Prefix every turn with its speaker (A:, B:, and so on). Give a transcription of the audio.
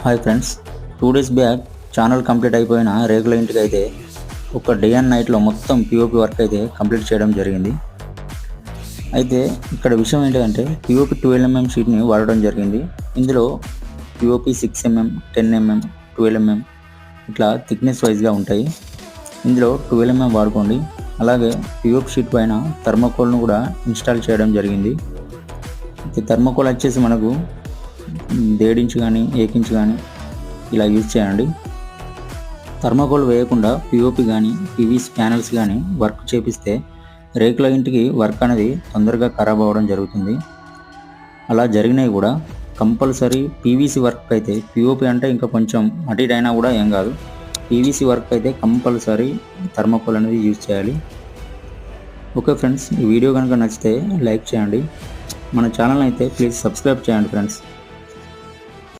A: Hi friends, 2 days back channel complete అయిపోయిన రేకుల ఇంటికి అయితే ఒక డే అండ్ నైట్లో మొత్తం పిఓపి వర్క్ అయితే కంప్లీట్ చేయడం జరిగింది. అయితే ఇక్కడ విషయం ఏంటంటే పిఓపి 12mm షీట్ని వాడడం జరిగింది. ఇందులో పిఓపి 6mm, 10mm, 12mm ఇట్లా థిక్నెస్ వైజ్గా ఉంటాయి. ఇందులో 12mm వాడుకోండి. అలాగే పిఓపి షీట్ పైన థర్మోకోల్ను కూడా ఇన్స్టాల్ చేయడం జరిగింది. అయితే థర్మోకోల్ వచ్చేసి మనకు 1.5 ఇంచ్ కానీ 1 ఇంచ్ కానీ ఇలా యూజ్ చేయండి. థర్మోకోల్ వేయకుండా పిఓపి కానీ పీవీసీ ప్యానల్స్ కానీ వర్క్ చేపిస్తే రేకుల ఇంటికి వర్క్ అనేది తొందరగా ఖరాబ్ అవ్వడం జరుగుతుంది. అలా జరిగినాయి కూడా. కంపల్సరీ పీవీసీ వర్క్ అయితే, పిఓపి అంటే ఇంకా కొంచెం అటు ఇటు అయినా కూడా ఏం కాదు, పీవీసీ వర్క్ అయితే కంపల్సరీ థర్మోకోల్ అనేది యూజ్ చేయాలి. ఓకే ఫ్రెండ్స్, ఈ వీడియో కనుక నచ్చితే లైక్ చేయండి. మన ఛానల్ అయితే ప్లీజ్ సబ్స్క్రైబ్ చేయండి ఫ్రెండ్స్.